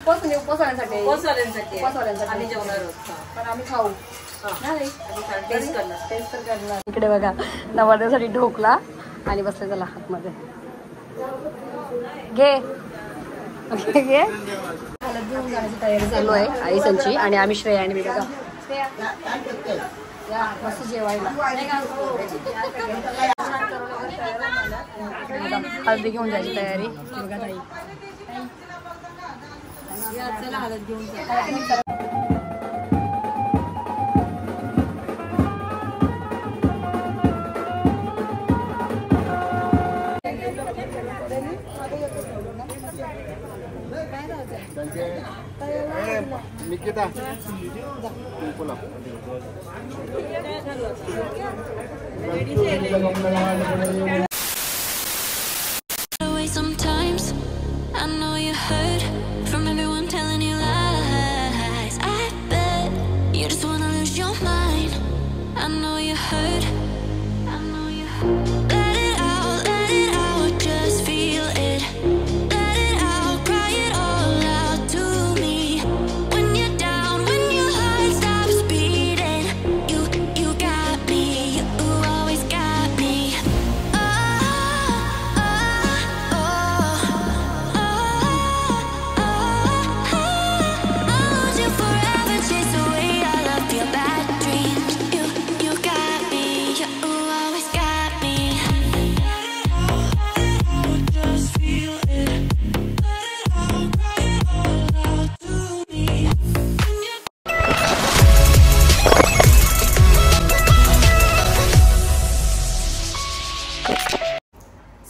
उपवासवाल्यांसाठी आम्ही जेवणार आहोत, पण आम्ही खाऊ टेस्ट करणार. इकडे बघा नवरदेवासाठी ढोकला आणि बसले त्याला हातमध्ये. घे घे. हळद घेऊन जाण्याची तयारी चालू आहे आई संची आणि आम्ही श्रेया आणि मी. बघा मस्त जेवायला हळदी घेऊन जायची तयारी. बघा ताई हळद घेऊन जा. Nikita sometimes I know you heard from everyone telling you lies. I bet you just wanna lose your mind. I know you heard. Let it out, just feel it. Let it out, cry it all out to me. When you're down, when your heart stops beating, you got me, you always got me.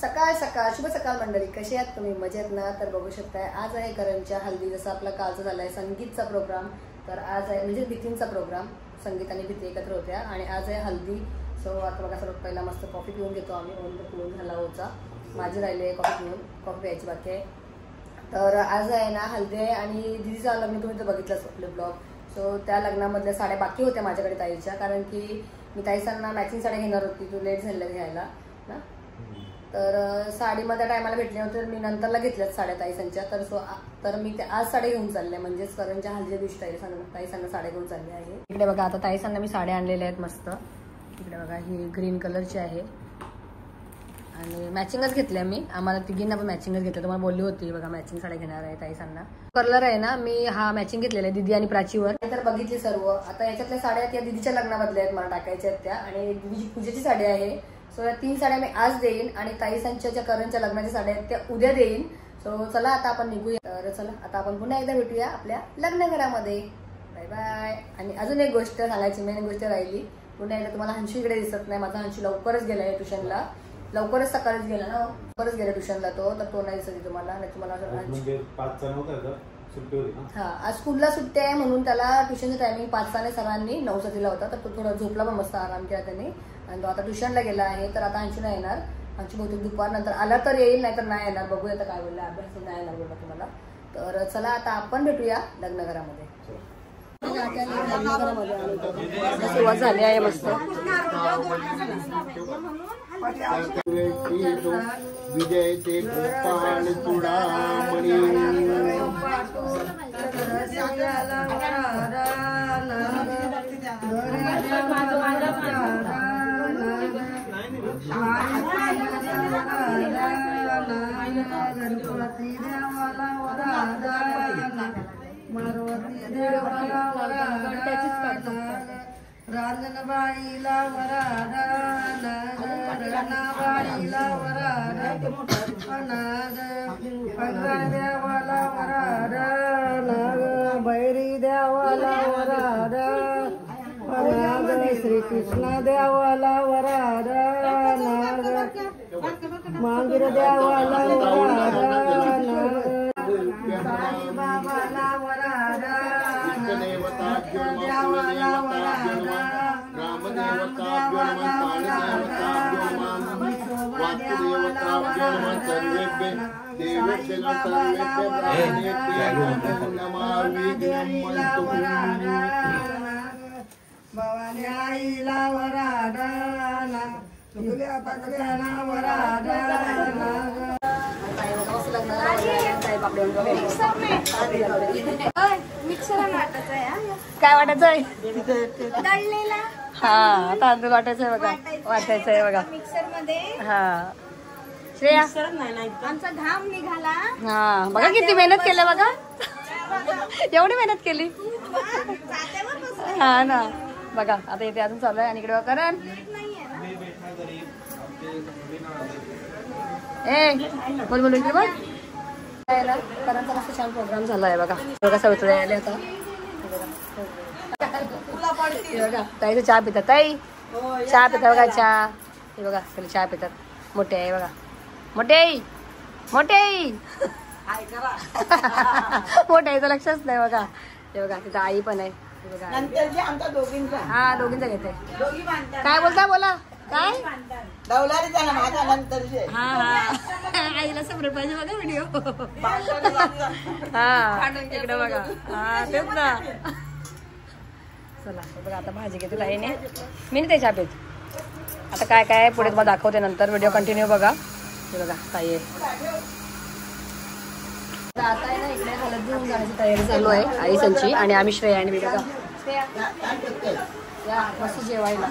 सकाळ सकाळ शुभ सकाळ मंडळी, कशी आहात तुम्ही? मजेत ना? तर बघू शकताय आज आहे करणच्या हल्दी. जसं आपला कालचा झालाय संगीतचा प्रोग्राम, तर आज आहे म्हणजे भीतींचा प्रोग्राम. संगीत आणि भीती एकत्र होत्या आणि आज आहे हल्दी. सो आता बघा सर्वात पहिला मस्त कॉफी पिऊन घेतो आम्ही. पिऊन झाला होता, माझी राहिली आहे कॉफी पिऊन, कॉफी प्यायची बाकी आहे. तर आज आहे ना हल्दी आहे आणि दिदीचा लग्न तुम्ही तर बघितलंच आपले ब्लॉग. सो त्या लग्नामधल्या साड्या बाकी होत्या माझ्याकडे ताईच्या, कारण की मी ताईसांना मॅचिंग साड्या घेणार होती. तू लेट झालेलं घ्यायला ना, तर साडीमध्ये टायमाला भेटले नव्हते, मी नंतरला घेतल्याच साड्या ताईसांच्या. तर मी ते आज साड्या घेऊन चालले, म्हणजेच करणच्या हल्दीच्या दिवशी ताईसांना साड्या घेऊन चालले आहे. इकडे बघा आता ताईसांना मी साड्या आणलेल्या आहेत मस्त. इकडे बघा ही ग्रीन कलरची आहे आणि मॅचिंगच घेतल्या मी. आम्हाला तिघींना पण मॅचिंगच घेतलं. तुम्हाला बोलली होती बघा मॅचिंग साड्या घेणार आहे ताईसांना. कलर आहे ना मी हा मॅचिंग घेतलेला आहे दिदी आणि प्राचीवर. तर बघितली सर्व. आता याच्यातल्या साड्या त्या दिदीच्या लग्नामधल्या आहेत, मला टाकायच्या आहेत त्या. आणि दिदीची पूजेची साडी आहे. सो या 3 साड्या मी आज देईन आणि ताईसांच्या ज्या करणच्या लग्नाच्या साड्या आहेत त्या उद्या देईन. सो चला आता आपण निघूया. तर चला आता आपण पुन्हा एकदा भेटूया आपल्या लग्नघरामध्ये. Bye bye. आणि अजून एक गोष्ट सांगायची, मेन गोष्ट राहिली. पुन्हा एकदा तुम्हाला हंशू इकडे दिसत नाही. माझा हंशू लवकरच गेलाय ट्युशनला, लवकरच सकाळीच गेला ना, लवकरच गेला ट्युशनला तो. तर तो नाही दिसत तुम्हाला. नाही तुम्हाला हा आज स्कूलला सुट्टी आहे म्हणून त्याला ट्युशनचं टायमिंग 5चा नाही सरांनी 9चा दिला होता. तर तो थोडा झोपला पण मस्त आराम केला त्याने आणि तो आता ट्युशनला गेला आहे. तर आता अंशू नाही येणार. अंशू बहुतेक दुपार नंतर आला तर येईल, नाही तर नाही येणार. बघूया आता काय बोलला, अभ्यास नाही येणार बोलला तुम्हाला. तर चला आता आपण भेटूया लग्नघरामध्ये. सुरुवात झाली आहे मस्त. विजय ते गोपाळ चुडामणी गणपती देवाला वरादा मारुती देवाला वरादा रांजणबाईला वरादा रणाबाईला वरादा अनाग पंगळ देवाला वरादा नाग बैरी देवाला वरादा नाग श्रीकृष्ण देवाला वरादा नाग मांगिर देवाला वरादा नाग साई बाबाला वरादा देवाला वरादा रामदेवताभ्यो भवानी आईला वरादा वरादा ताईचं लग्नाला ताई पापडे काय वाटायचं आहे? हा तांदूळ वाटायचं आहे बघा, वाटायचं आहे बघा मिक्सर मध्ये. हा श्रेया आमचा घाम निघाला. हा बघा किती मेहनत केलं बघा. एवढी मेहनत केली हा ना. बघा आता इथे अजून चालू आहे आणि इकडे करण बोल बोल इकडे बघ. करणचा मस्त छान प्रोग्राम झाला आहे बघा. बघा सवित्र आले आता बघा. ताईचं चहा पितात, ताई चहा पितात बघा. चहा हे बघा सगळे चहा पितात. मोठे आहे बघा, मोठे आई मोठे आई मोठ्या आईचं लक्षच नाही बघा. हे बघा तिथं आई पण आहे बघा. हा दोघींचा घेते. काय बोलता बोला काय हा हा आईला समोर पाहिजे बघा व्हिडिओ. हा इकडे बघा. हा तेच ना. चला बघा आता भाजी घेते ताईने. मी नाही त्याच्या पेत. आता काय काय पुढे तुम्हाला दाखवते नंतर. व्हिडिओ कंटिन्यू बघा. हे बघा ताई आता आहे ना इकडे हळद घेऊन जाण्याची तयारी चालू आहे आई संची आणि आम्ही श्रेया आणि मी बघा. या मस्त जेवायला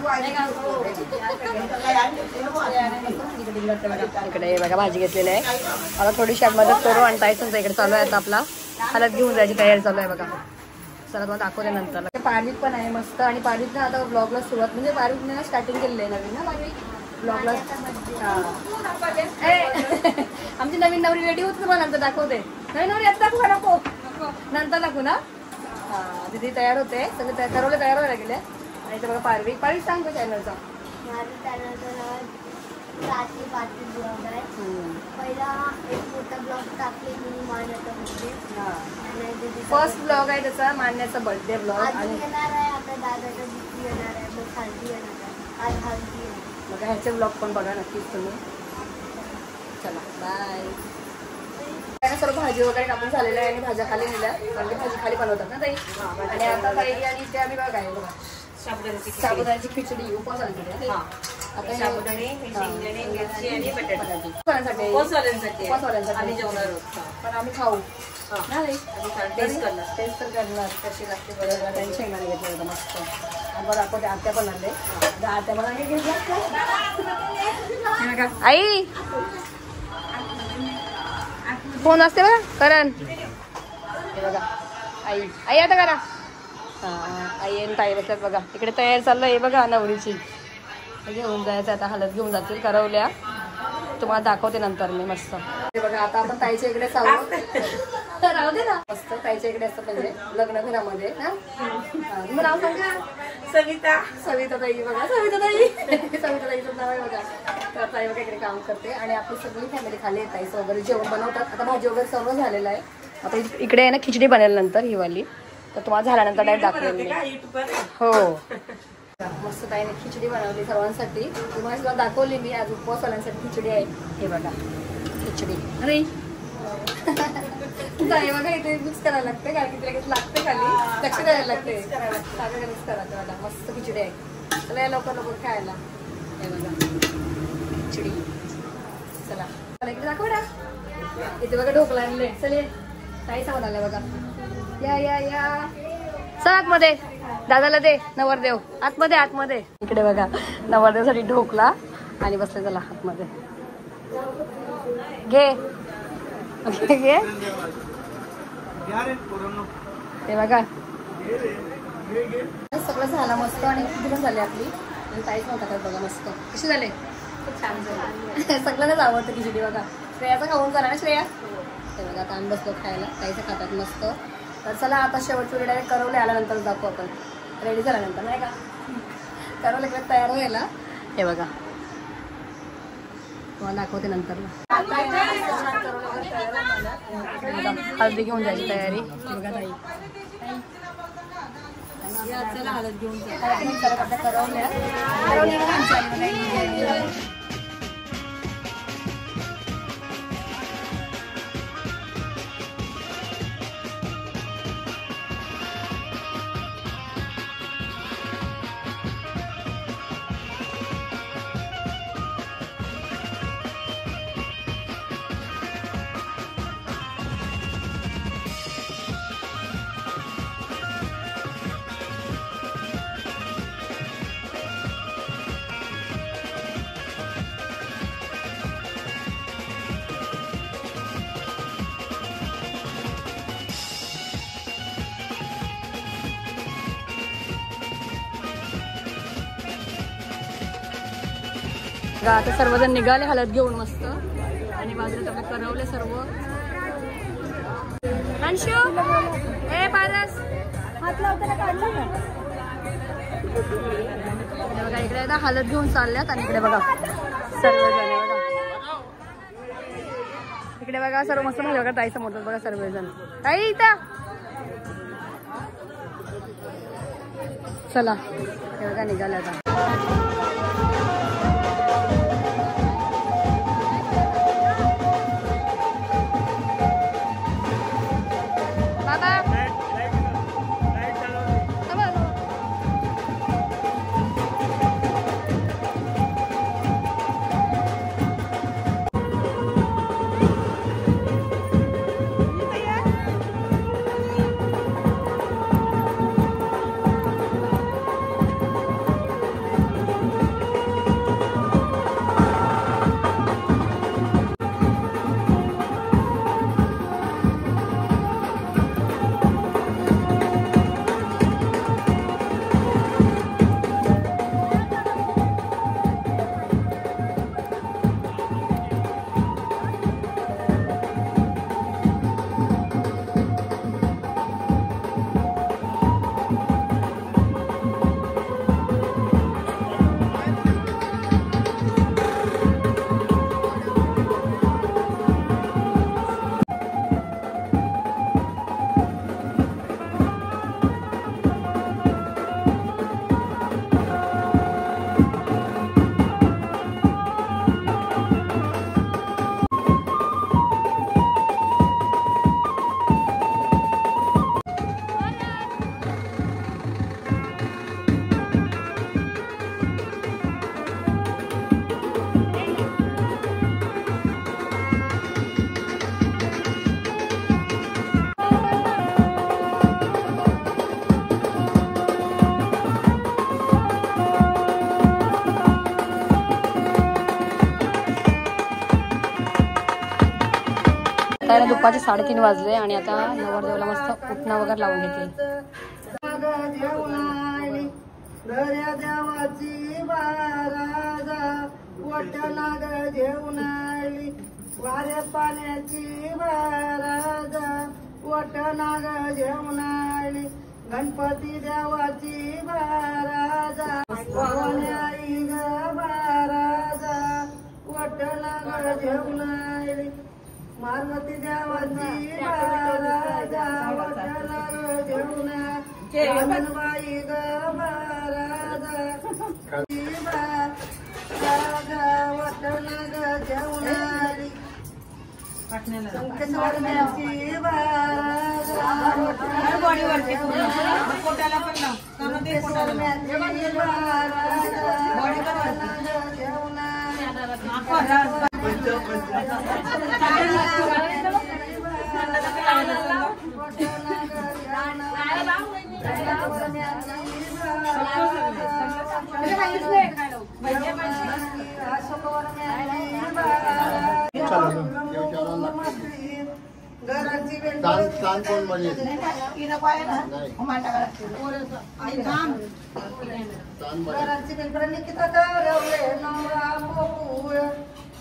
इकडे बघा भाजी घेतलेली आहे. आता थोडीशी मदत करू आणि ताई संचा इकडे चालू आहे. आता आपला हळद घेऊन जायची तयारी चालू आहे बघा. चला तुम्हाला दाखवते नंतर. पारवीत पण आहे मस्त आणि पारवीत आता ब्लॉगला सुरुवात म्हणजे पारवीत स्टार्टिंग केलेली आहे नवीन ना पारवीत ब्लॉगला. आमची नवीन नवरी रेडी होती तुम्हाला नंतर दाखवते. नवीन नवरी आता दाखवू नको नंतर दाखवू ना. हा तिथे तयार होते सगळे ठरवले तयार व्हायला गेले. आणि ते बघा पारवी पारवी सांगतो चॅनलचा. पहिला एक मोठा ब्लॉग टाकले मी मान्याचा फर्स्ट ब्लॉग आहे त्याचा मान्याचा बर्थडे ब्लॉग. आणि येणार आहे आता दादाचा दिवशी येणार आहे. मग हल्दी येणार आहे. आज हल्दी येणार. बघा ह्याचे ब्लॉग पण बघा नक्कीच तुम्ही. चला बाय. सर्व भाजी वगैरे कापून झालेल्या आहे आणि भाज्या खाली नेल्या. म्हणजे भाजी खाली बनवतात ना ताई. आणि आता ताई आणि इथे आम्ही बघा आहे बघा साबुदाण्याची खिचडी उपवासांसाठी. आता साबुदाणे मिरची आणि बटाटे उपवासांसाठी जेवणार पण आम्ही खाऊ टेस्ट तर करणार कशी लागते बरोबर. त्यांनी शेंगदाणे घेतले होतं मस्त. आणि बरं आपण आत्या पण आणले. आत्या मला आई फोन असते बघा करण. हे बघा आई आई आता करा. हा आई आणि ताई बसल्यात बघा. इकडे तयार चाललं आहे बघा नवरीची. घेऊन जायचं आता हळद घेऊन जातील करवल्या. तुम्हाला दाखवते नंतर मी मस्त. हे बघा आता आपण ताईच्या इकडे चालू राहू दे ना मस्त. ताईच्या इकडे असतं म्हणजे लग्न घरामध्ये ना. तुम्ही नाव सांगा. सविता सविता ताई बघा. सविता ताई सविता ताईचं नाव आहे बघा. तर ताई बघा इकडे काम करते आणि आपली सगळी फॅमिली खाली आहे. ताईचं वगैरे जेवण बनवतात. आता भाजी वगैरे सर्व झालेलं आहे. आता इकडे आहे ना खिचडी बनेल नंतर ही वाली. तर तुम्हाला झाल्यानंतर डायरेक्ट दाखवेल मी. हो मस्त ताईने खिचडी बनवली सर्वांसाठी. तुम्हाला सुद्धा दाखवली मी. आज उपवासवाल्यांसाठी खिचडी आहे. हे बघा खिचडी. अरे ताई बघा इथे मिक्स करायला लागते कारण की लगेच लागते खाली. लक्ष द्यायला लागते. सगळं मिक्स करायचं बघा. मस्त खिचडी आहे. चला या लवकर लवकर खायला. हे बघा खिचडी. चला चला इकडे दाखव ना. इथे बघा ढोकळा आणले. चले ताई समोर आल्या बघा. या या या चल आतमध्ये. दादाला दे नवरदेव आतमध्ये आतमध्ये. इकडे बघा नवरदेवासाठी ढोकला आणि बसले. चला आतमध्ये घे घे. ते बघा सगळं झालं मस्त आणि किती पण झाली आपली. काहीच नव्हता काय बघा मस्त. कशी झाले खूप छान झाले. सगळ्यांनाच आवडतं खिचडी बघा. श्रेयाचा खाऊन झाला ना श्रेया. ते बघा आता आम्ही बसलो खायला. काहीच खातात मस्त. तर चला आता शेवटची डायरेक्ट करवले आल्यानंतर दाखवू आपण. रेडी झाल्यानंतर नाही का करवले इकडे तयार व्हायला. हे बघा तुम्हाला दाखवते नंतर. हळदी घेऊन जायची तयारी. बघा ताई चला हळद घेऊन करवल्या. बघा आता सर्वजण निघाले हळद घेऊन मस्त आणि बाजूला सगळे करवले सर्व. अंशू ए पारस हात लावताना काढला ना. बघा इकडे आता हळद घेऊन चालल्यात आणि इकडे बघा सर्वजण बघा इकडे बघा सर्व मस्त मजा बघा ताई समोर बघा सर्वजण. ताई इथं चला हे बघा निघाले आता. दुपारचे 3:30 वाजले आणि आता नवरदेवाला मस्त उठणं वगैरे लावून घेते. वाऱ्या पाण्याची बाराजा वटनाग जेवण आली गणपती देवाची बाराजा आई ग बाराजा वटनाग जेवण आली मारुती देवाची बाराजा वटनाग जेवण बाई ग बाराजा वटनाग जेवण आली संकेश्वरची बाराजा पोटाला पण घरांची बेनपण निकिता करवले नवरा पोपूळ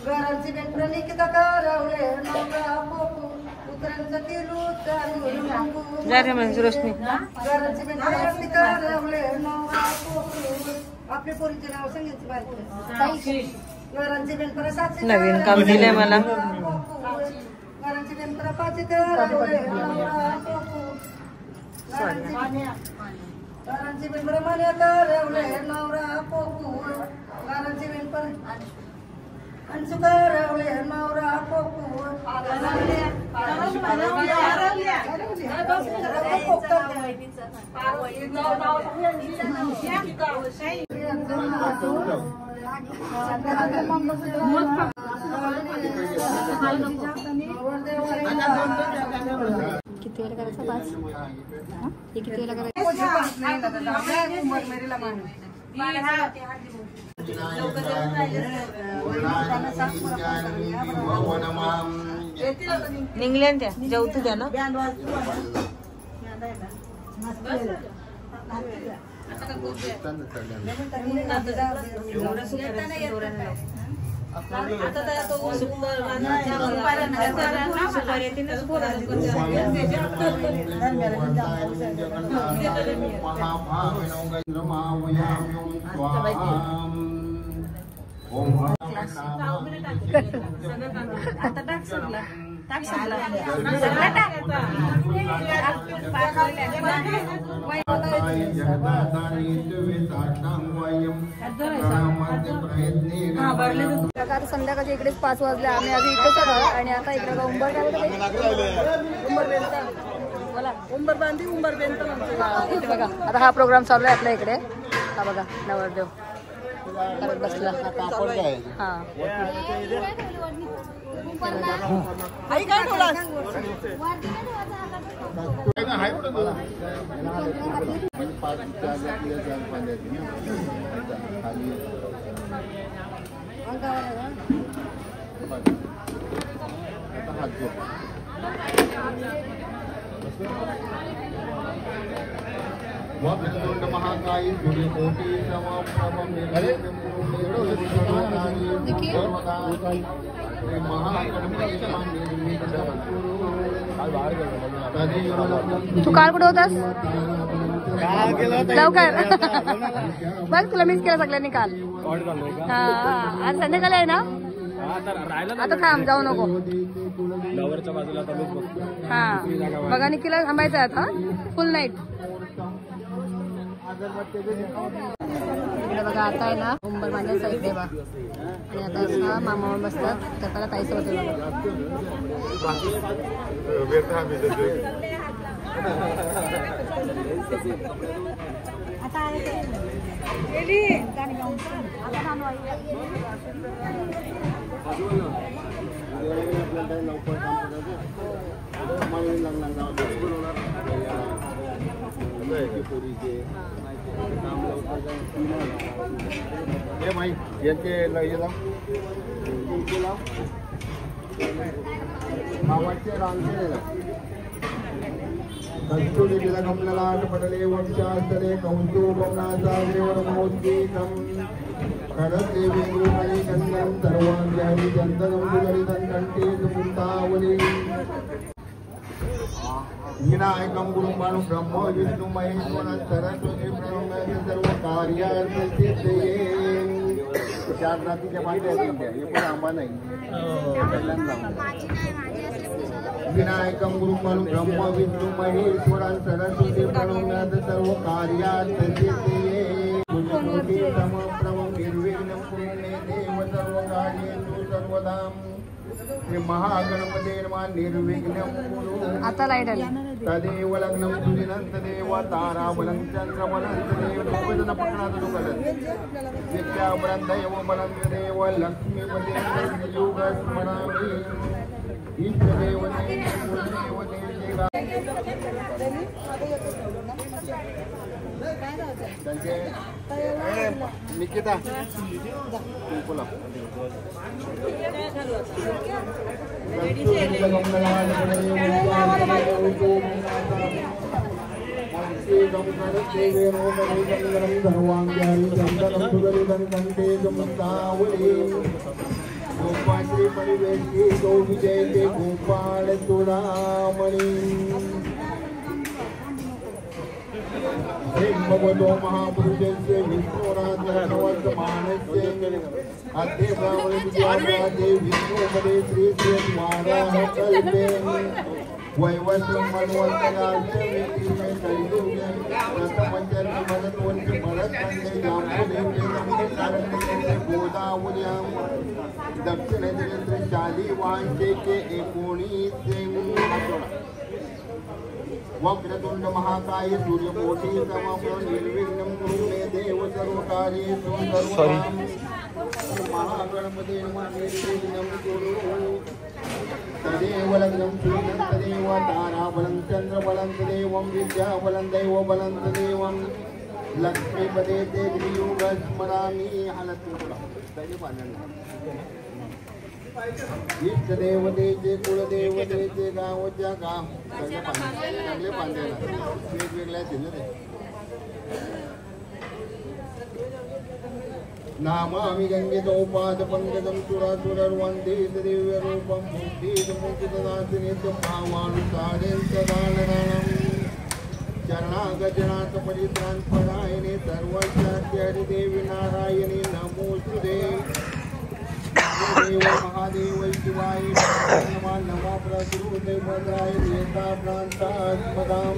घरांची बेनपण निकिता करवले नवरा पोपूळ उतरांचं किलू रोशनी घरांची बेनपण करवले नवरा पोपूळ आपल्या पोरीचे नाव सांगितलं बायको घरांची बेनपण साक्षी नवीन काम दिलंय मला घरांची बेनपण पाची करवले नवरा पोपूळ घरांची बेनपण मान्य करवले नवरा पोपूळ घरांची बेनपण अंशू करवले नवरा पोपूळ किती वेळा करायचं 5 हे किती वेळा करायचं निघल्या त्या जेवतो द्या ना आता संध्याकाळच्या इकडेच 5 वाजले. आम्ही आधी इकडेच आहोत आणि आता इकडे उंबर काय बोला उंबर बांधी उंबर बेंत म्हणतो बघा. आता हा प्रोग्राम चालू आहे आपल्या इकडे. हा बघा नवरदेव करत बसला. हा आई काय ठेवला वक्रतुंड महाकाय सूर्यकोटि समप्रभ तू काल कुठे होतास लवकर बघ तुला मिस केलं सगळ्यांनी काल. हा आज संध्याकाळी आहे ना. आता थांब जाऊ नको. हा बघा निकीला थांबायचं आहे आता फुल नाईट. इकडे बघा आता आहे ना उंबर बांधायचं इकडे बा. आणि आता असं मामावर बसतात तर त्याला ताईचं होतं मामाचे रांगेला कस्तुरी कमललाट पटले वक्षास्तरे कौतुकमनाचा देवर मौद्गीकं खडदेवी गुरुमणि कन्यं सर्वांग्यानि चन्दनं सुगरितं कण्ठे सुमुक्तावली विनायकं गुरुं बाणु ब्रह्म विष्णु महेश्वरं सरस्वती प्रणम्य सर्व कार्यार्थसिद्धये. 4 रात्रीच्या पाठी आहेत त्या हे पण आंबा नाही. विनायकं गुरुं बाणु ब्रह्म विष्णु महेश्वरं सरस्वती प्रणम्य सर्व कार्यार्थसिद्धये. गुरुमूर्ति समप्रभं निर्विघ्नं कुरुणे देव सर्व कार्येषु सर्वदा. श्री महागणपते नमः. निर्विघ्नं कुरु. आता लाईट आली. तदेव लग्नं सुदिनं तदेव ताराबलं चन्द्रबलं तदेव लोकजन पकडाचं दुःखलं विद्याबलं दैवबलं तदेव लक्ष्मीपते योग स्मरामि ईश्वरेव निकिता बोला गोपाश्री परिवेशी गो विजय ते गोपाल चूड़ामणि भगवतो महापुरुषस्य विष्णुराजवर्तमानस्य अद्य ब्राह्मणे विष्णुपदे श्री श्रीवाराह कल्पे वैवस्वं मन्वन्तराज्य वेदिमे कलियुगे रतमञ्जन मदतवन्ति भरतखण्डे जाम्बुदेवे नमस्कारन्ते गोदावल्यां दक्षिणेन्द्र शालिवांशे के 19 वक्रतुंड महाकाय सूर्यकोटि समप्रभ निर्विघ्नं कुरु मे देव सर्वकार्येषु सर्वदा. महागणपते नमः. निर्विघ्नं कुरु. तदेव लग्नं सुदिनं तदेव ताराबलं चन्द्रबलं तदेवं विद्याबलं दैवबलं तदेवं लक्ष्मीपते ते योग स्मरामि. इष्ट देवतेचे कुलदेवतेचे गावच्या काम चांगले बांधायला वेगवेगळ्या दिलं ते नामामि गंगेतोपाद पंकजं सुरासुरर्वन्दे दिव्यरूपं मुक्तिदमुक्तिदासिनित्यं भावानुसारेण सदानदानं चरणागजनाथ परित्राणपरायणे सर्वशाक्यहरिदेवी नारायणी नमोस्तुते देव महादेव शिवाय नमो प्रसुते भद्राय नेता प्रांतात्मदां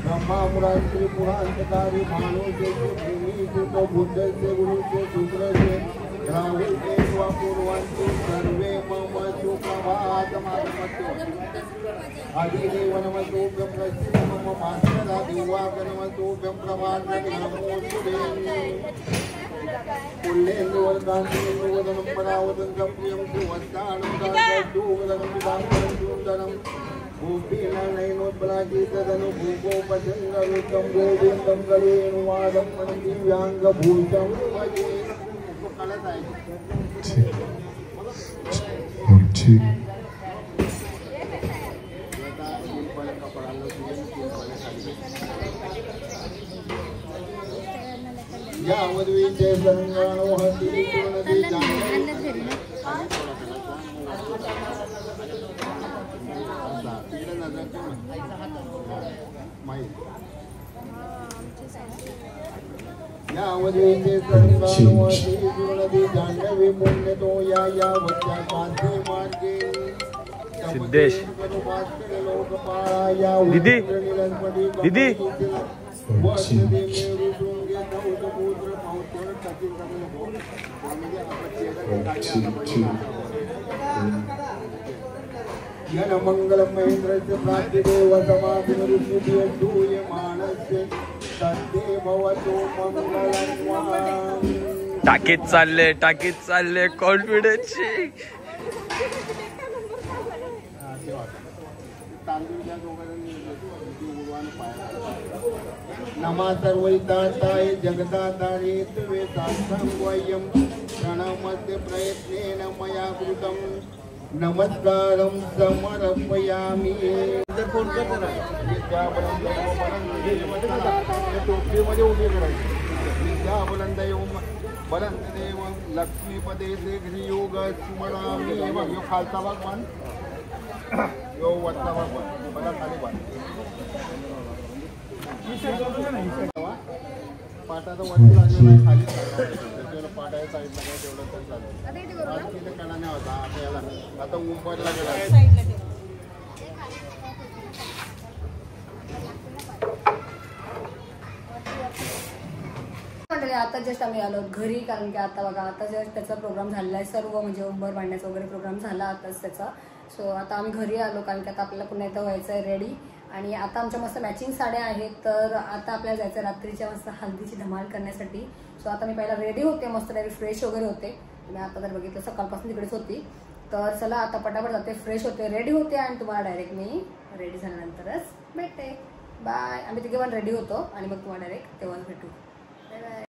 ब्रह्मापुरांतरी पुरांतकारी भानुचे भूमी सुतो बुद्धस्य गुरुचे शुक्रसे राहुलचे पूर्वांचे सर्वे मम सुप्रभातमात्मत्व आदिदेव नमस्तुभ्यं प्रसीद मम भास्करा दिवाकर नमस्तुभ्यं प्रभातं नमोस्तुते पुल्लेन्दुवरदान्तेन्दुवदनं परावदन्तं प्रियं सुवत्तानं दासदूवदनं पिताम्बरं सुन्दरं भूपिननयनोत्पलाचितदनु भूगोपचन्द्ररुतं गोविन्दं गलेनुवादं दिव्याङ्गभूषं भजे। यावद्वीचे संगाणो हसी पूर्णदी यावद्वीचे संगाणो हसी पूर्णदी जाह्नवी पुण्यतो या वच्या कांती मार्गे सिद्धेश दीदी दीदी यन मंगलम महेंद्रस्य प्राप्तिदेव समाधिमरुष्यदूयमानस्य तद्दे भवतो मंगलम। टाकीत चालले कॉन्फिडन्सची नमा सर्वैताताय जगदातारे तुवे साक्षांवयं क्षणमस्य प्रयत्नेन मया कृतं नमस्कारं समर्पयामि। फोन कर जरा टोपलीमध्ये उभी करायची विद्या बुलंदयो बलंदेव लक्ष्मीपदे श्रीयोग स्मरामि। यो खालचा भाग पण यो वरचा भाग पण मला खाली पण पाटाचा वरती लागलेला खाली त्याच्यावर पाटाच्या साईडला काय तेवढं तर चालतं तिथे कणाने होता आता याला आता उंबरला गेला आता जस्ट आम्ही आलो घरी कारण की आता बघा आता जस्ट त्याचा प्रोग्राम झालेला आहे सर्व म्हणजे उंबर बांधण्याचा वगैरे प्रोग्राम झाला आताच त्याचा। सो आता आम्ही घरी आलो कारण की आता आपल्याला पुन्हा एकदा व्हायचं आहे रेडी आणि आता आमच्या मस्त मॅचिंग साड्या आहेत तर आता आपल्याला जायचं रात्रीच्या मस्त हल्दीची धमाल करण्यासाठी। सो आता मी पहिला रेडी होते मस्त फ्रेश वगैरे होते मी आता जर बघितलं सकाळपासून तिकडेच होती तर चला आता पटापट जाते फ्रेश होते रेडी होते आणि तुम्हाला डायरेक्ट मी रेडी झाल्यानंतरच भेटते। बाय। आम्ही तिघे पण रेडी होतो आणि मग तुम्हाला डायरेक्ट तेव्हाच भेटू। Bye bye.